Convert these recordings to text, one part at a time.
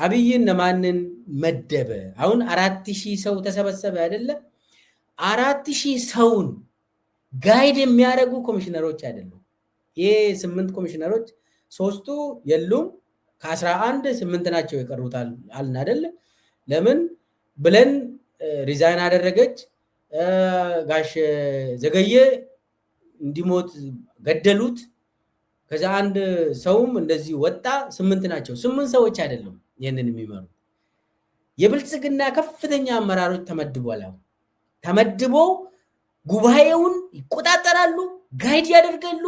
አብይን ለማንን መደበ? አሁን 4000 ሰው ተሰበሰበ አይደለ? 4000 ሰውን ጋይድ የሚያደርጉ ኮሚሽነሮች አይደሉም። ይሄ 8 ኮሚሽነሮች 3ቱ የሉም፣ ከ11 8 ናቸው የቀሩት አልን አይደለ? ለምን ብለን ሪዛይን አደረገች። ጋሽ ዘገየ እንዲሞት ገደሉት። ከዛ አንድ ሰውም እንደዚህ ወጣ። 8 ናቸው። 8 ሰዎች አይደሉም ይሄንን የሚመሩ የብልጽግና ከፍተኛ አመራሮች ተመድቧል። ተመድቦ ጉባኤውን ይቆጣጠራሉ፣ ጋይድ ያደርጋሉ።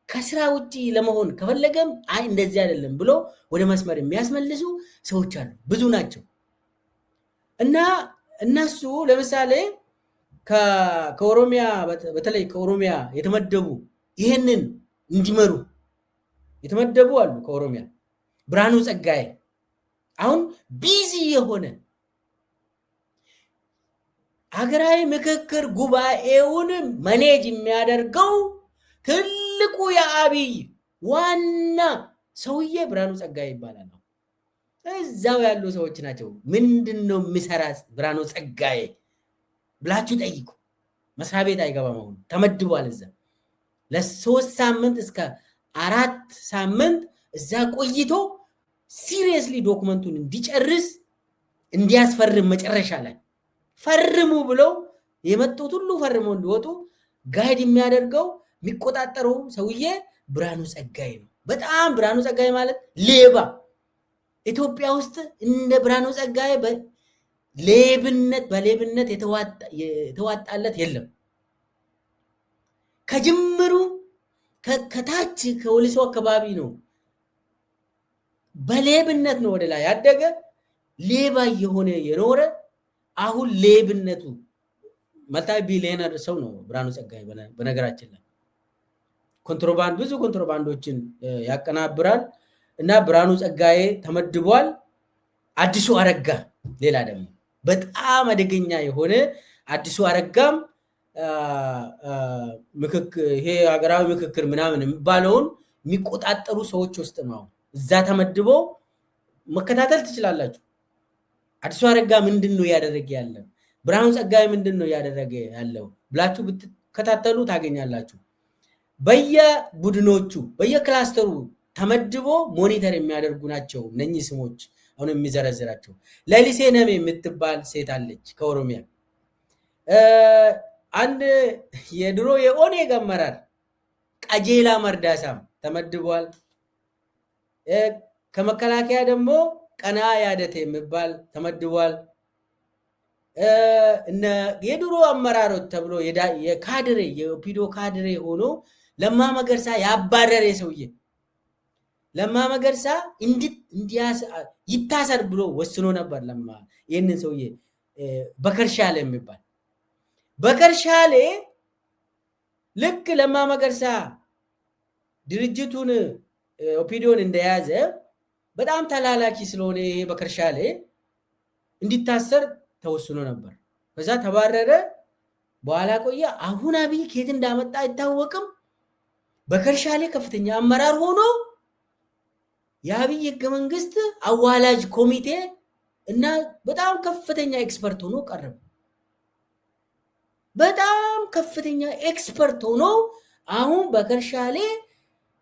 ከስራ ውጪ ለመሆን ከፈለገም አይ እንደዚህ አይደለም ብሎ ወደ መስመር የሚያስመልሱ ሰዎች አሉ፣ ብዙ ናቸው። እና እነሱ ለምሳሌ ከኦሮሚያ በተለይ ከኦሮሚያ የተመደቡ ይሄንን እንዲመሩ የተመደቡ አሉ። ከኦሮሚያ ብርሃኑ ጸጋዬ አሁን ቢዚ የሆነ ሀገራዊ ምክክር ጉባኤውን ማኔጅ የሚያደርገው ትልቁ የአብይ ዋና ሰውዬ ብርሃኑ ጸጋዬ ይባላል። እዛው ያሉ ሰዎች ናቸው። ምንድነው የሚሰራ ብርሃኑ ጸጋዬ ብላችሁ ጠይቁ። መስሪያ ቤት አይገባም። አሁን ተመድቧል። እዛ ለ3 ሳምንት እስከ 4 ሳምንት እዛ ቆይቶ ሲሪየስሊ ዶክመንቱን እንዲጨርስ እንዲያስፈርም መጨረሻ ላይ ፈርሙ ብለው የመጡት ሁሉ ፈርመው እንዲወጡ ጋይድ የሚያደርገው የሚቆጣጠረው ሰውዬ ብርሃኑ ጸጋዬ ነው። በጣም ብርሃኑ ጸጋዬ ማለት ሌባ፣ ኢትዮጵያ ውስጥ እንደ ብርሃኑ ጸጋዬ በሌብነት የተዋጣለት የለም። ከጅምሩ ከታች ከወሊሶ አካባቢ ነው በሌብነት ነው ወደ ላይ ያደገ ሌባ የሆነ የኖረ አሁን ሌብነቱ መልቲ ቢሊየነር ሰው ነው ብርሃኑ ጸጋዬ። በነገራችን ላይ ኮንትሮባንድ ብዙ ኮንትሮባንዶችን ያቀናብራል እና ብርሃኑ ጸጋዬ ተመድቧል። አዲሱ አረጋ ሌላ ደግሞ በጣም አደገኛ የሆነ አዲሱ አረጋም ይሄ ሀገራዊ ምክክር ምናምን የሚባለውን የሚቆጣጠሩ ሰዎች ውስጥ ነው። እዛ ተመድቦ መከታተል ትችላላችሁ። አዲሱ አረጋ ምንድነው ያደረገ ያለው፣ ብርሃኑ ጸጋዬ ምንድነው ያደረገ ያለው ብላችሁ ብትከታተሉ ታገኛላችሁ። በየቡድኖቹ በየክላስተሩ ተመድቦ ሞኒተር የሚያደርጉ ናቸው እነኚህ ስሞች። አሁን የሚዘረዝራቸው ለሊሴ ነሜ የምትባል ሴት አለች ከኦሮሚያ። አንድ የድሮ የኦኔግ አመራር ቀጄላ መርዳሳም ተመድቧል። ከመከላከያ ደግሞ ቀና ያደተ የሚባል ተመድቧል። እነ የድሮ አመራሮች ተብሎ የካድሬ የኦፒዶ ካድሬ ሆኖ ለማ መገርሳ ያባረረ ሰውዬ ለማ መገርሳ ይታሰር ብሎ ወስኖ ነበር። ለማ ይህንን ሰውዬ በከርሻሌ የሚባል በከርሻሌ ልክ ለማ መገርሳ ድርጅቱን ኦፒዲዮን እንደያዘ በጣም ተላላኪ ስለሆነ ይሄ በከርሻሌ እንዲታሰር ተወስኖ ነበር። ከዛ ተባረረ። በኋላ ቆየ። አሁን አብይ ከየት እንዳመጣ አይታወቅም። በከርሻሌ ከፍተኛ አመራር ሆኖ የአብይ ህገ መንግስት አዋላጅ ኮሚቴ እና በጣም ከፍተኛ ኤክስፐርት ሆኖ ቀረበ። በጣም ከፍተኛ ኤክስፐርት ሆኖ አሁን በከርሻሌ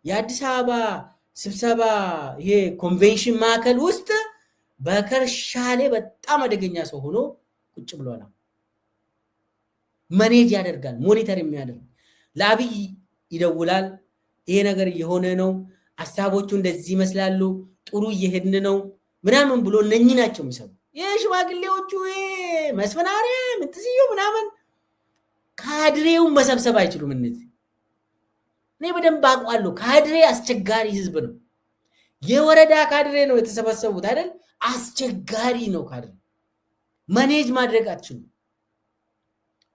የአዲስ አበባ ስብሰባ ይሄ ኮንቬንሽን ማዕከል ውስጥ በከርሻሌ በጣም አደገኛ ሰው ሆኖ ቁጭ ብሏል። ማኔጅ ያደርጋል፣ ሞኒተር የሚያደርግ ለአብይ ይደውላል። ይሄ ነገር እየሆነ ነው፣ ሀሳቦቹ እንደዚህ ይመስላሉ፣ ጥሩ እየሄድን ነው ምናምን ብሎ እነኚህ ናቸው የሚሰሩ። የሽማግሌዎቹ መስፈናሪያ ምትስዩ ምናምን ካድሬውን መሰብሰብ አይችሉም። እነዚህ እኔ በደንብ አውቃለሁ። ካድሬ አስቸጋሪ ህዝብ ነው። የወረዳ ካድሬ ነው የተሰበሰቡት አይደል? አስቸጋሪ ነው። ካድሬ ማኔጅ ማድረግ አትችሉም።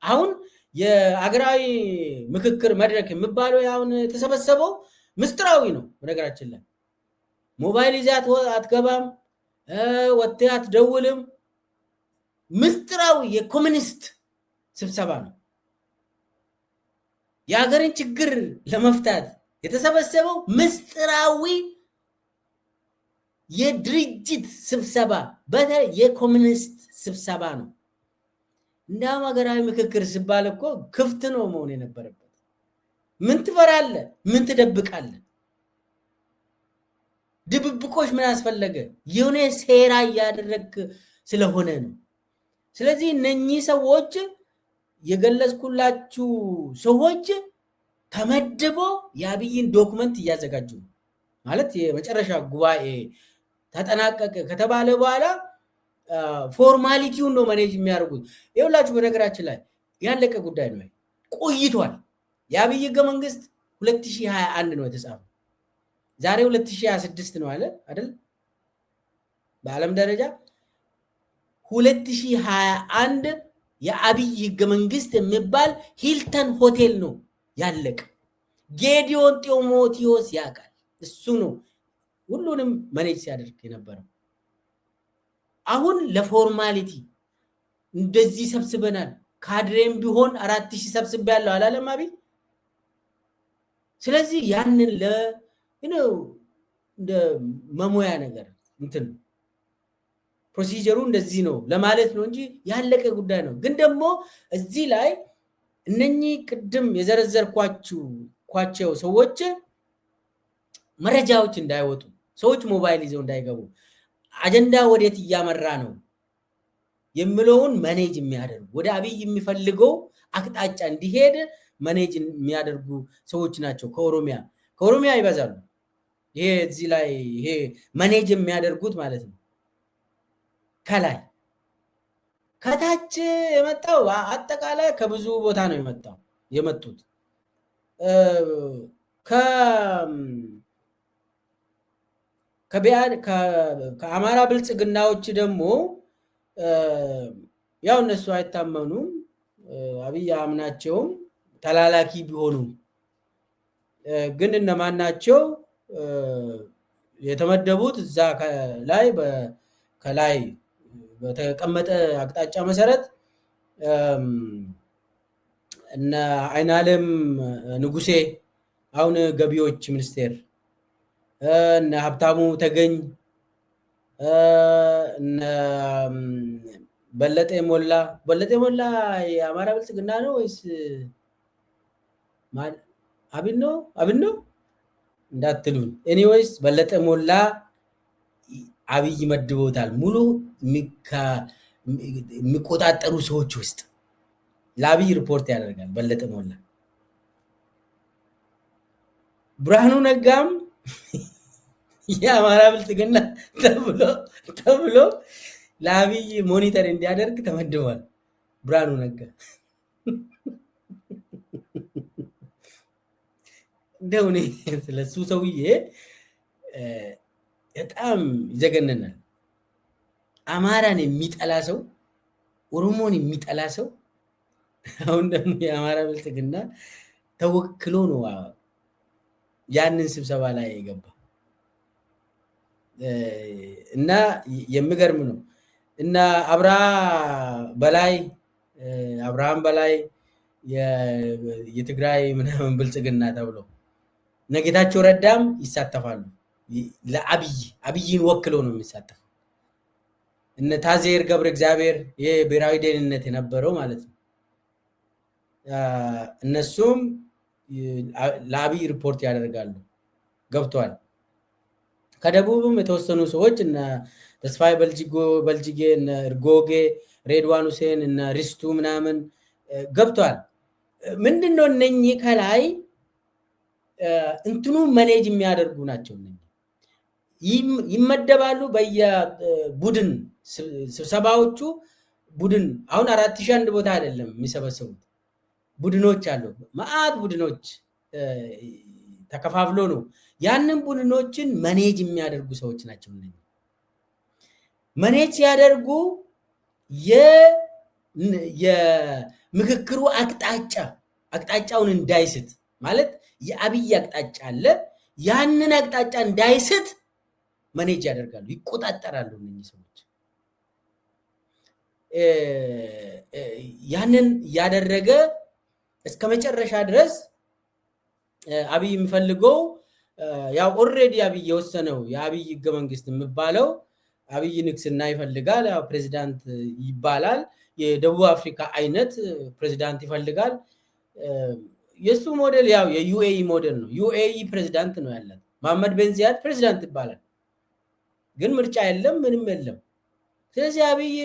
አሁን የአገራዊ ምክክር መድረክ የሚባለው አሁን የተሰበሰበው ምስጢራዊ ነው። በነገራችን ላይ ሞባይል ይዘህ አትገባም፣ ወጥተህ አትደውልም። ምስጢራዊ የኮሚኒስት ስብሰባ ነው። የሀገርን ችግር ለመፍታት የተሰበሰበው ምስጢራዊ የድርጅት ስብሰባ በተለይ የኮሚኒስት ስብሰባ ነው። እንዳውም ሀገራዊ ምክክር ሲባል እኮ ክፍት ነው መሆን የነበረበት። ምን ትፈራለህ? ምን ትደብቃለህ? ድብብቆች ምን አስፈለገ? የሆነ ሴራ እያደረግ ስለሆነ ነው። ስለዚህ እነኚህ ሰዎች የገለጽኩላችሁ ሰዎች ተመድቦ የአብይን ዶክመንት እያዘጋጁ ነው ማለት የመጨረሻ ጉባኤ ተጠናቀቀ ከተባለ በኋላ ፎርማሊቲውን ነው ማኔጅ የሚያደርጉት። ይኸውላችሁ በነገራችን ላይ ያለቀ ጉዳይ ነው። ቆይቷል። የአብይ ህገ መንግስት 2021 ነው የተጻፈው። ዛሬ 2026 ነው አለ አይደል? በዓለም ደረጃ 2021 የአብይ ህገ መንግስት የሚባል ሂልተን ሆቴል ነው ያለቀ። ጌዲዮን ጢሞቴዎስ ያውቃል። እሱ ነው ሁሉንም ማኔጅ ሲያደርግ የነበረው። አሁን ለፎርማሊቲ እንደዚህ ሰብስበናል፣ ካድሬም ቢሆን 4000 ሰብስቤያለሁ አላለም አብይ። ስለዚህ ያንን እንደ መሞያ ነገር እንትን ፕሮሲጀሩ እንደዚህ ነው ለማለት ነው እንጂ ያለቀ ጉዳይ ነው። ግን ደግሞ እዚህ ላይ እነኚህ ቅድም የዘረዘርኳቸው ሰዎች መረጃዎች እንዳይወጡ፣ ሰዎች ሞባይል ይዘው እንዳይገቡ፣ አጀንዳ ወዴት እያመራ ነው የሚለውን ማኔጅ የሚያደርጉ ወደ አብይ የሚፈልገው አቅጣጫ እንዲሄድ ማኔጅ የሚያደርጉ ሰዎች ናቸው። ከኦሮሚያ ይበዛሉ። ይሄ እዚህ ላይ ይሄ ማኔጅ የሚያደርጉት ማለት ነው። ከላይ ከታች የመጣው አጠቃላይ ከብዙ ቦታ ነው የመጡት። ከአማራ ብልጽግናዎች ደግሞ ያው እነሱ አይታመኑም፣ አብይ አምናቸውም ተላላኪ ቢሆኑ ግን እነማን ናቸው የተመደቡት? እዛ ከላይ በተቀመጠ አቅጣጫ መሰረት እነ አይናለም ንጉሴ አሁን ገቢዎች ሚኒስቴር፣ እነ ሀብታሙ ተገኝ፣ እነ በለጠ ሞላ የአማራ ብልጽግና ነው ወይስ አብን ነው እንዳትሉን። ኤኒዌይስ በለጠ ሞላ አብይ መድቦታል። ሙሉ የሚቆጣጠሩ ሰዎች ውስጥ ለአብይ ሪፖርት ያደርጋል በለጠ ሞላ። ብርሃኑ ነጋም የአማራ ብልጽግና ተብሎ ለአብይ ሞኒተር እንዲያደርግ ተመድቧል። ብርሃኑ ነጋ እንደውኔ ስለሱ ሰውዬ በጣም ይዘገነናል። አማራን የሚጠላ ሰው፣ ኦሮሞን የሚጠላ ሰው አሁን ደግሞ የአማራ ብልጽግና ተወክሎ ነው ያንን ስብሰባ ላይ የገባ እና የሚገርም ነው። እና አብርሃም በላይ የትግራይ ምናምን ብልጽግና ተብሎ ነጌታቸው ረዳም ይሳተፋሉ። አብይን ወክሎ ነው የሚሳተፉ። እነ ታዜር ገብረ እግዚአብሔር የብሔራዊ ደህንነት የነበረው ማለት ነው። እነሱም ለአብይ ሪፖርት ያደርጋሉ። ገብቷል። ከደቡብም የተወሰኑ ሰዎች እነ ተስፋዬ በልጅጌ፣ እነ እርጎጌ፣ ሬድዋን ሁሴን፣ እነ ሪስቱ ምናምን ገብቷል። ምንድነው እነኚህ ከላይ እንትኑ ማኔጅ የሚያደርጉ ናቸው። ይመደባሉ በየቡድን ስብሰባዎቹ። ቡድን አሁን 4001 ቦታ አይደለም የሚሰበሰቡት፣ ቡድኖች አሉ። ማአት ቡድኖች ተከፋፍሎ ነው። ያንን ቡድኖችን ማኔጅ የሚያደርጉ ሰዎች ናቸው። ማኔጅ ሲያደርጉ የምክክሩ አቅጣጫውን እንዳይስት ማለት የአብይ አቅጣጫ አለ፣ ያንን አቅጣጫ እንዳይስት ማኔጅ ያደርጋሉ፣ ይቆጣጠራሉ። እነዚህ ሰዎች ያንን ያደረገ እስከ መጨረሻ ድረስ አብይ የሚፈልገው ያው ኦሬዲ አብይ የወሰነው የአብይ ህገ መንግስት የሚባለው አብይ ንግስና ይፈልጋል፣ ያው ፕሬዝዳንት ይባላል። የደቡብ አፍሪካ አይነት ፕሬዝዳንት ይፈልጋል። የሱ ሞዴል ያው የዩኤኢ ሞዴል ነው። ዩኤኢ ፕሬዝዳንት ነው ያለው። መሐመድ ቤን ዚያድ ፕሬዝዳንት ይባላል፣ ግን ምርጫ የለም፣ ምንም የለም። ስለዚህ አብይ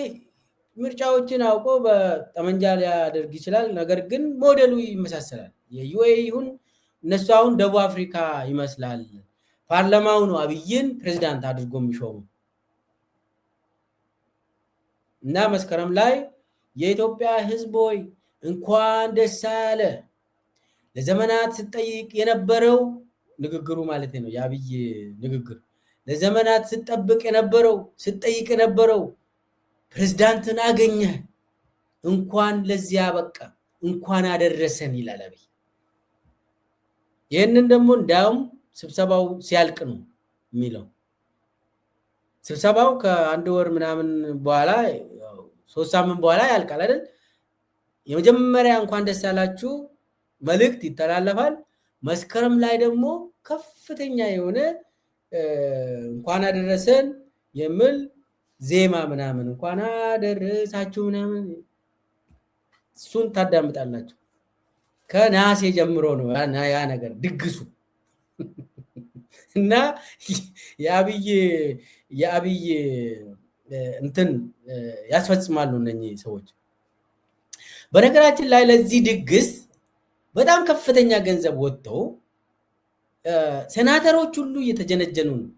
ምርጫዎችን አውቆ በጠመንጃ ሊያደርግ ይችላል። ነገር ግን ሞዴሉ ይመሳሰላል። የዩኤኢ ይሁን እነሱ አሁን ደቡብ አፍሪካ ይመስላል። ፓርላማው ነው አብይን ፕሬዝዳንት አድርጎ የሚሾሙ እና መስከረም ላይ የኢትዮጵያ ህዝብ ሆይ እንኳን ደስ አለ። ለዘመናት ስጠይቅ የነበረው ንግግሩ ማለት ነው የአብይ ንግግር። ለዘመናት ስጠብቅ የነበረው ስጠይቅ የነበረው ፕሬዝዳንትን አገኘ፣ እንኳን ለዚያ በቃ እንኳን አደረሰን ይላል አብይ። ይህንን ደግሞ እንዳውም ስብሰባው ሲያልቅ ነው የሚለው። ስብሰባው ከአንድ ወር ምናምን በኋላ 3 ሳምንት በኋላ ያልቃል አይደል? የመጀመሪያ እንኳን ደስ ያላችሁ መልእክት ይተላለፋል። መስከረም ላይ ደግሞ ከፍተኛ የሆነ እንኳን አደረሰን የሚል ዜማ ምናምን እንኳን አደረሳችሁ ምናምን እሱን ታዳምጣላችሁ። ከነሐሴ ጀምሮ ነው ያ ነገር ድግሱ እና የአብይ እንትን ያስፈጽማሉ እነኚህ ሰዎች። በነገራችን ላይ ለዚህ ድግስ በጣም ከፍተኛ ገንዘብ ወጥተው ሴናተሮች ሁሉ እየተጀነጀኑ ነው።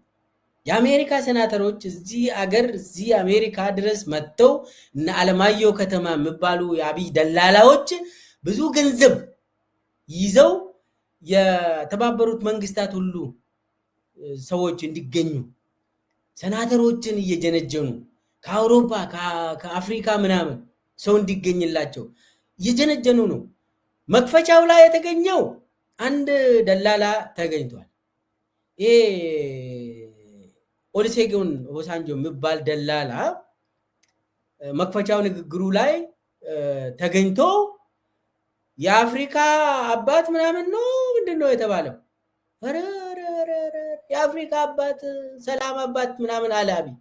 የአሜሪካ ሴናተሮች እዚህ አገር እዚህ አሜሪካ ድረስ መጥተው እነ አለማየሁ ከተማ የሚባሉ የአብይ ደላላዎች ብዙ ገንዘብ ይዘው የተባበሩት መንግስታት ሁሉ ሰዎች እንዲገኙ ሴናተሮችን እየጀነጀኑ ከአውሮፓ ከአፍሪካ ምናምን ሰው እንዲገኝላቸው እየጀነጀኑ ነው። መክፈቻው ላይ የተገኘው አንድ ደላላ ተገኝቷል። ይሄ ኦሉሴጉን ኦባሳንጆ የሚባል ደላላ መክፈቻው ንግግሩ ላይ ተገኝቶ የአፍሪካ አባት ምናምን ነው ምንድነው የተባለው? የአፍሪካ አባት ሰላም አባት ምናምን አለ አብይ።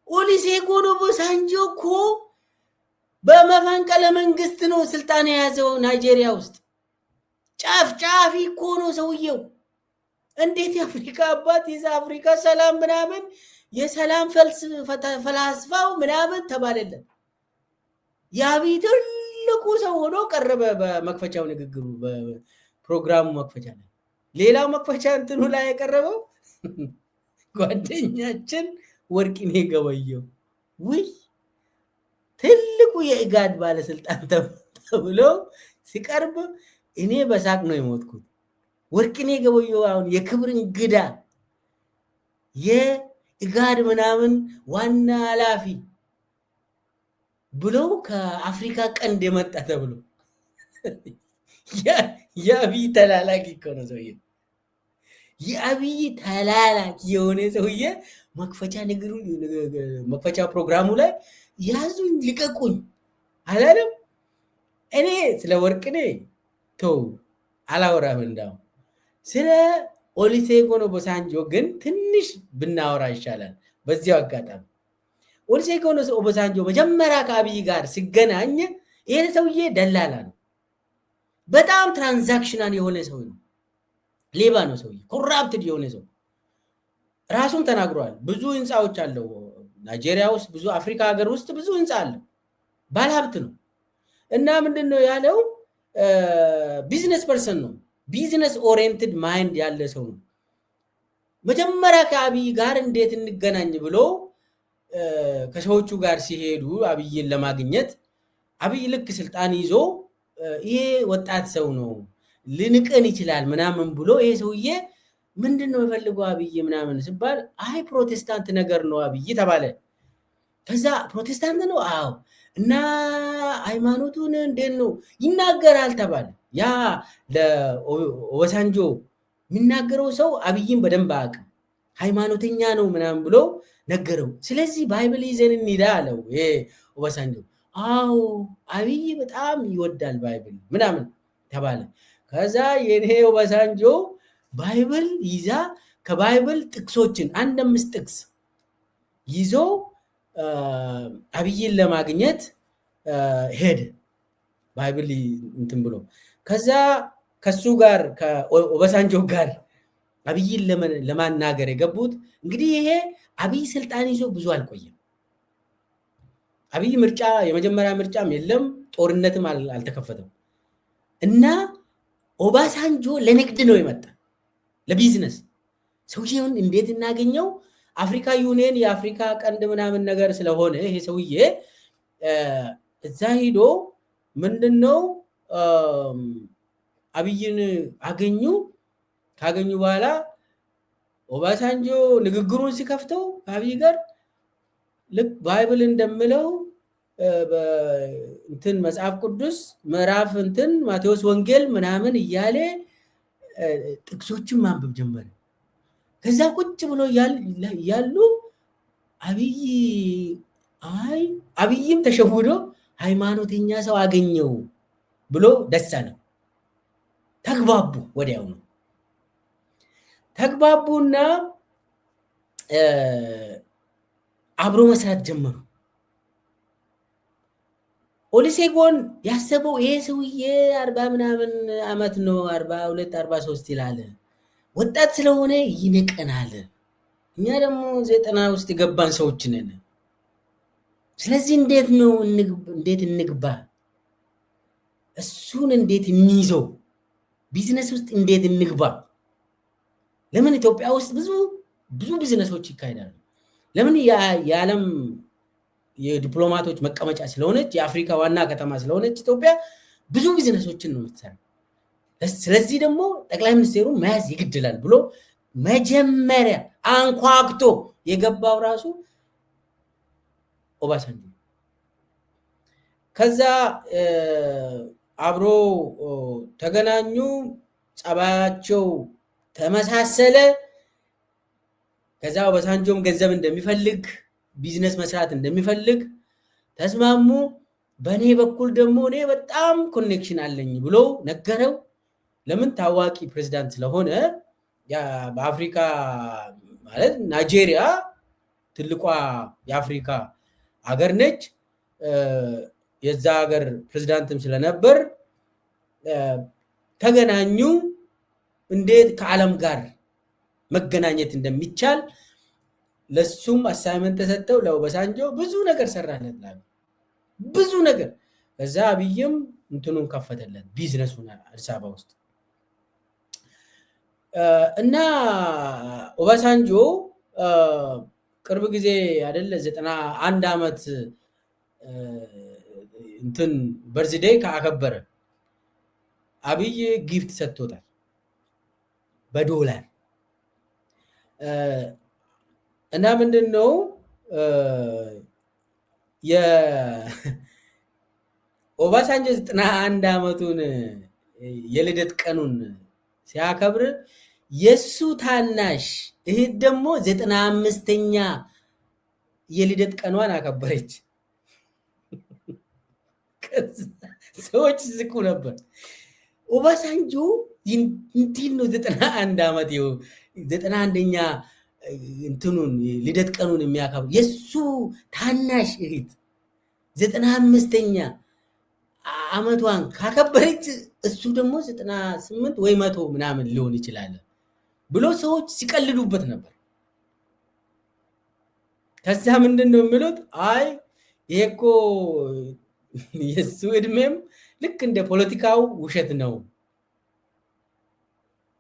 ኦሉሴጉን ኦባሳንጆ እኮ በመፈንቅለ መንግስት ነው ስልጣን የያዘው ናይጄሪያ ውስጥ። ጫፍጫፊ እኮ ነው ሰውየው። እንዴት የአፍሪካ አባት የዛ አፍሪካ ሰላም ምናምን የሰላም ፈላስፋው ምናምን ተባለለት። የአብይ ትልቁ ሰው ሆኖ ቀረበ በመክፈቻው ንግግሩ በፕሮግራሙ መክፈቻ ላይ። ሌላው መክፈቻ እንትኑ ላይ የቀረበው ጓደኛችን ወርቅኔ ገበየሁ ውይ ትልቁ የኢጋድ ባለስልጣን ተብሎ ሲቀርብ እኔ በሳቅ ነው የሞትኩት። ወርቅኔ ገበየሁ አሁን የክብር እንግዳ የኢጋድ ምናምን ዋና ኃላፊ ብሎ ከአፍሪካ ቀንድ የመጣ ተብሎ የአብይ ተላላኪ እኮ ነው ሰውዬ። የአብይ ተላላኪ የሆነ ሰውዬ መክፈቻ ፕሮግራሙ ላይ ያዙኝ ልቀቁኝ አላለም። እኔ ስለ ወርቅኔ ተው አላወራም። እንዳው ስለ ኦሉሴጉን ኦባሳንጆ ግን ትንሽ ብናወራ ይሻላል። በዚያው አጋጣሚ ኦሉሴጉን ኦባሳንጆ መጀመሪያ ከአብይ ጋር ሲገናኝ ይሄ ሰውዬ ደላላ ነው። በጣም ትራንዛክሽናል የሆነ ሰው ነው። ሌባ ነው ሰውዬ፣ ኮራፕትድ የሆነ ሰው ራሱም ተናግሯል። ብዙ ህንፃዎች አለው ናይጄሪያ ውስጥ፣ ብዙ አፍሪካ ሀገር ውስጥ ብዙ ህንፃ አለው። ባለሀብት ነው እና ምንድነው ያለው ቢዝነስ ፐርሰን ነው። ቢዝነስ ኦሪየንትድ ማይንድ ያለ ሰው ነው። መጀመሪያ ከአብይ ጋር እንዴት እንገናኝ ብሎ ከሰዎቹ ጋር ሲሄዱ አብይን ለማግኘት አብይ ልክ ስልጣን ይዞ ይሄ ወጣት ሰው ነው ልንቅን ይችላል ምናምን ብሎ ይሄ ሰውዬ ምንድነው የፈልገው አብይ ምናምን ሲባል አይ ፕሮቴስታንት ነገር ነው አብይ ተባለ። ከዛ ፕሮቴስታንት ነው አዎ እና ሃይማኖቱን እንዴት ነው ይናገራል ተባለ። ያ ለኦባሳንጆ የሚናገረው ሰው አብይን በደንብ አያውቅም፣ ሃይማኖተኛ ነው ምናምን ብሎ ነገረው። ስለዚህ ባይብል ይዘን እንሂዳ አለው ይሄ ኦባሳንጆ። አዎ አብይ በጣም ይወዳል ባይብል ምናምን ተባለ። ከዛ የኔ ኦባሳንጆ ባይብል ይዛ ከባይብል ጥቅሶችን 5 ጥቅስ ይዞ አብይን ለማግኘት ሄደ። ባይብል እንትን ብሎ ከዛ ከሱ ጋር ከኦባሳንጆ ጋር አብይን ለማናገር የገቡት እንግዲህ ይሄ አብይ ስልጣን ይዞ ብዙ አልቆየም። አብይ ምርጫ የመጀመሪያ ምርጫም የለም፣ ጦርነትም አልተከፈተም እና ኦባሳንጆ ለንግድ ነው የመጣ ለቢዝነስ። ሰውዬውን እንዴት እናገኘው? አፍሪካ ዩኒየን የአፍሪካ ቀንድ ምናምን ነገር ስለሆነ ይሄ ሰውዬ እዛ ሂዶ ምንድነው አብይን አገኙ። ካገኙ በኋላ ኦባሳንጆ ንግግሩን ሲከፍተው ከአብይ ጋር ልክ ባይብል እንደምለው እንትን መጽሐፍ ቅዱስ ምዕራፍ እንትን ማቴዎስ ወንጌል ምናምን እያለ ጥቅሶችን ማንበብ ጀመረ። ከዛ ቁጭ ብሎ ያሉ አብይም ተሸውዶ ሃይማኖተኛ ሰው አገኘው ብሎ ደስ አለው። ተግባቡ። ወዲያው ነው ተግባቡና አብሮ መስራት ጀመሩ። ኦሉሴጉን ያሰበው ይሄ ሰውዬ 40 ምናምን አመት ነው 42 43 ይላል፣ ወጣት ስለሆነ ይንቀናል፣ እኛ ደግሞ 90 ውስጥ የገባን ሰዎች ነን። ስለዚህ እንዴት እንግባ፣ እሱን እንዴት እንይዘው፣ ቢዝነስ ውስጥ እንዴት እንግባ። ለምን ኢትዮጵያ ውስጥ ብዙ ቢዝነሶች ይካሄዳሉ። ለምን የዓለም የዲፕሎማቶች መቀመጫ ስለሆነች የአፍሪካ ዋና ከተማ ስለሆነች ኢትዮጵያ ብዙ ቢዝነሶችን ነው የምትሰራው። ስለዚህ ደግሞ ጠቅላይ ሚኒስቴሩ መያዝ ይግድላል ብሎ መጀመሪያ አንኳክቶ የገባው ራሱ ኦባሳንጆ። ከዛ አብሮ ተገናኙ፣ ጸባያቸው ተመሳሰለ። ከዛ ኦባሳንጆም ገንዘብ እንደሚፈልግ ቢዝነስ መስራት እንደሚፈልግ ተስማሙ። በእኔ በኩል ደግሞ እኔ በጣም ኮኔክሽን አለኝ ብሎ ነገረው። ለምን ታዋቂ ፕሬዝዳንት ስለሆነ በአፍሪካ ማለት ናይጄሪያ ትልቋ የአፍሪካ ሀገር ነች። የዛ ሀገር ፕሬዝዳንትም ስለነበር ተገናኙ። እንዴት ከዓለም ጋር መገናኘት እንደሚቻል ለሱም አሳይመንት ተሰጠው። ለኦባሳንጆ ብዙ ነገር ሰራለት፣ ብዙ ነገር። ከዛ አብይም እንትኑን ከፈተለት ቢዝነሱን አዲስ አበባ ውስጥ እና ኦባሳንጆ ቅርብ ጊዜ አይደለ 91 አመት እንትን በርዝዴይ ካከበረ አብይ ጊፍት ሰጥቶታል በዶላር። እና ምንድነው የኦባሳንጆ 91 አመቱን የልደት ቀኑን ሲያከብር የሱ ታናሽ እህት ደግሞ 95ኛ የልደት ቀኗን አከበረች። ሰዎች ዝቁ ነበር። ኦባሳንጆ እንትን ነው 91 አመት 91ኛ እንትኑን ልደት ቀኑን የሚያከብር የሱ ታናሽ እህት 95ኛ አመቷን ካከበረች እሱ ደግሞ 98 ወይ 100 ምናምን ሊሆን ይችላል ብሎ ሰዎች ሲቀልዱበት ነበር። ከዛ ምንድነው የሚሉት? አይ ይሄ እኮ የሱ እድሜም ልክ እንደ ፖለቲካው ውሸት ነው።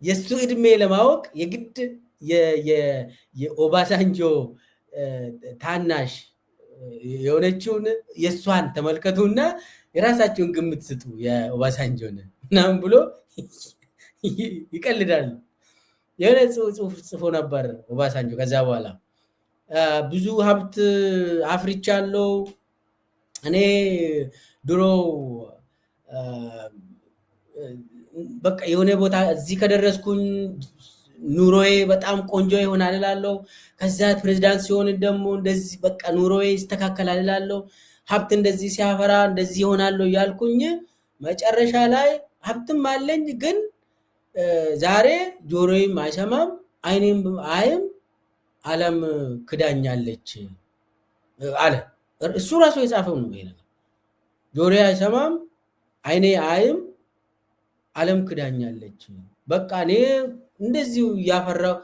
የሱ እድሜ ለማወቅ የግድ የኦባሳንጆ ታናሽ የሆነችውን የሷን ተመልከቱና የራሳቸውን ግምት ስጡ የኦባሳንጆን ምናምን ብሎ ይቀልዳል። የሆነ ጽሁፍ ጽፎ ነበር ኦባሳንጆ። ከዛ በኋላ ብዙ ሀብት አፍርቻለሁ እኔ ድሮ በቃ የሆነ ቦታ እዚህ ከደረስኩኝ ኑሮዬ በጣም ቆንጆ ይሆናል እላለሁ። ከዛ ፕሬዝዳንት ሲሆን ደግሞ እንደዚህ በቃ ኑሮዬ ይስተካከላል እላለሁ። ሀብት እንደዚህ ሲያፈራ እንደዚህ ይሆናል እያልኩኝ መጨረሻ ላይ ሀብትም አለኝ ግን ዛሬ ጆሮዬም አይሰማም አይኔም አይም ዓለም ክዳኛለች አለ። እሱ ራሱ የጻፈው ነው ይሄ ነገር። ጆሮዬ አይሰማም አይኔ አይም ዓለም ክዳኛለች። በቃ እኔ እንደዚሁ እያፈራው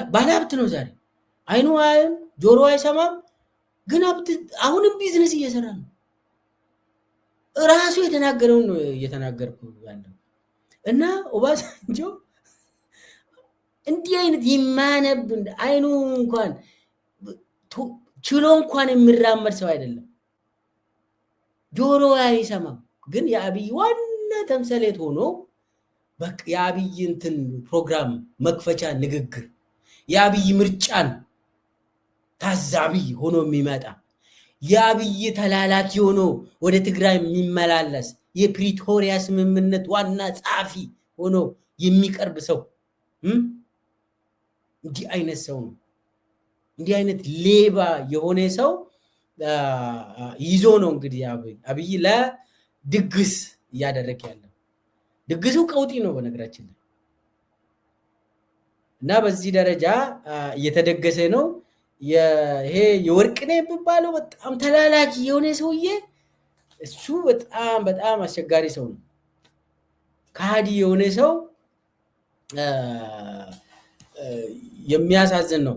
ባለሀብት ነው ዛሬ። አይኑ አይም ጆሮ አይሰማም፣ ግን አሁንም ቢዝነስ እየሰራ ነው። ራሱ የተናገረውን ነው እየተናገርኩ ያለው። እና ኦባሳንጆ እንዲህ አይነት የማያነብ አይኑ እንኳን ችሎ እንኳን የሚራመድ ሰው አይደለም። ጆሮ አይሰማም፣ ግን የአብይ ዋና ተምሳሌት ሆኖ በቃ የአብይ እንትን ፕሮግራም መክፈቻ ንግግር የአብይ ምርጫን ታዛቢ ሆኖ የሚመጣ የአብይ ተላላኪ ሆኖ ወደ ትግራይ የሚመላለስ የፕሪቶሪያ ስምምነት ዋና ጸሐፊ ሆኖ የሚቀርብ ሰው እንዲህ አይነት ሰው ነው። እንዲህ አይነት ሌባ የሆነ ሰው ይዞ ነው እንግዲህ አብይ ለድግስ እያደረገ ያለው። ድግሱ ቀውጢ ነው በነገራችን ላይ እና በዚህ ደረጃ እየተደገሰ ነው። ይሄ የወርቅነህ የሚባለው በጣም ተላላኪ የሆነ ሰውዬ እሱ በጣም በጣም አስቸጋሪ ሰው ነው። ከሃዲ የሆነ ሰው የሚያሳዝን ነው።